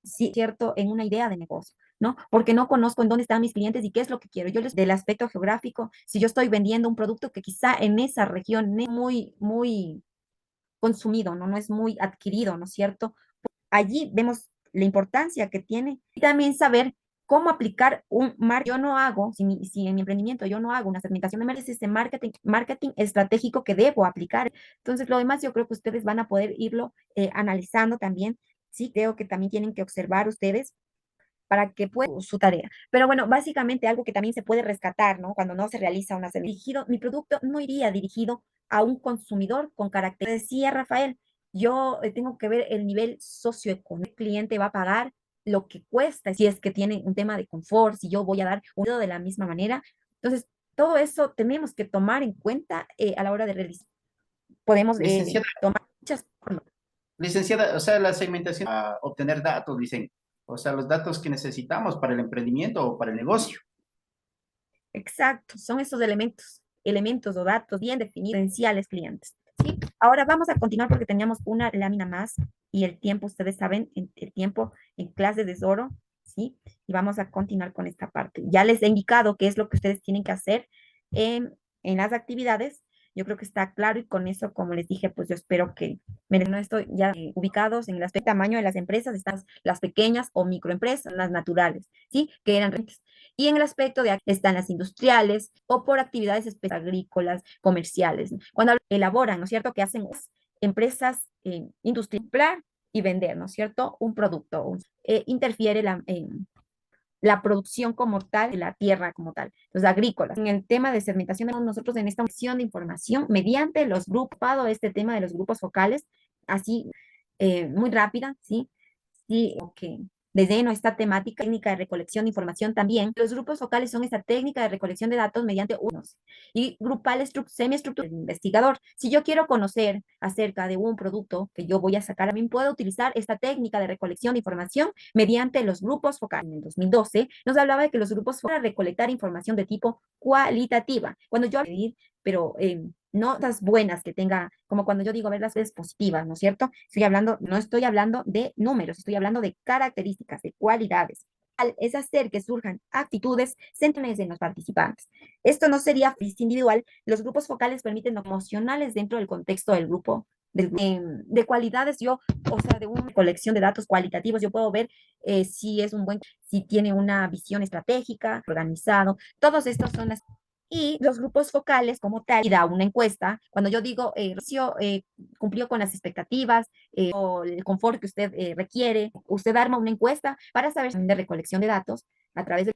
sí, cierto, en una idea de negocio, ¿no? Porque no conozco en dónde están mis clientes y qué es lo que quiero. Del aspecto geográfico, si yo estoy vendiendo un producto que quizá en esa región no es muy consumido, ¿no? No es muy adquirido, ¿no es cierto? Allí vemos la importancia que tiene y también saber cómo aplicar un marketing. Yo no hago, si en mi emprendimiento yo no hago una segmentación de mercados, es este marketing estratégico que debo aplicar. Entonces, lo demás yo creo que ustedes van a poder irlo analizando también. Sí, creo que también tienen que observar ustedes para que puedan su tarea. Pero bueno, básicamente algo que también se puede rescatar, ¿no? Cuando no se realiza una dirigido, mi producto no iría dirigido a un consumidor con carácter. Decía Rafael, yo tengo que ver el nivel socioeconómico. El cliente va a pagar lo que cuesta, si es que tiene un tema de confort, si yo voy a dar un de la misma manera. Entonces, todo eso tenemos que tomar en cuenta a la hora de realizar. Podemos Licenciada, tomar muchas formas. licenciada, o sea, la segmentación, a obtener datos, dicen, o sea, los datos que necesitamos para el emprendimiento o para el negocio. Exacto, son esos elementos o datos bien definidos, potenciales clientes. ¿Sí? Ahora vamos a continuar porque teníamos una lámina más y el tiempo, ustedes saben, el tiempo en clases es oro, ¿sí? Y vamos a continuar con esta parte. Ya les he indicado qué es lo que ustedes tienen que hacer en las actividades. Yo creo que está claro y con eso, como les dije, pues yo espero que, miren, no estoy ya ubicados en el aspecto de tamaño de las empresas, están las pequeñas o microempresas, las naturales, ¿sí? Que eran rentes. Y en el aspecto de están las industriales o por actividades agrícolas, comerciales. Cuando elaboran, ¿no es cierto? Que hacen empresas industrial y vender, ¿no es cierto? Un producto. Interfiere la producción como tal, de la tierra como tal, los agrícolas. En el tema de segmentación, nosotros en esta sección de información, mediante los grupos, este tema de los grupos focales, así muy rápida, ¿sí? Sí, ok. De lleno esta temática, técnica de recolección de información también. Los grupos focales son esta técnica de recolección de datos mediante unos y grupal semiestructural del investigador. Si yo quiero conocer acerca de un producto que yo voy a sacar, también puedo utilizar esta técnica de recolección de información mediante los grupos focales. En el 2012 nos hablaba de que los grupos focales para recolectar información de tipo cualitativa. Cuando yo pedir, pero notas buenas que tenga, como cuando yo digo ver las veces positivas, ¿no es cierto? No estoy hablando de números, estoy hablando de características, de cualidades. Es hacer que surjan actitudes centrales en los participantes. Esto no sería individual. Los grupos focales permiten emocionales dentro del contexto del grupo. De cualidades, o sea, de una colección de datos cualitativos, yo puedo ver si tiene una visión estratégica, organizado. Todos estos son las y los grupos focales como tal, y da una encuesta, cuando yo digo, cumplió con las expectativas o el confort que usted requiere, usted arma una encuesta para saber de recolección de datos a través de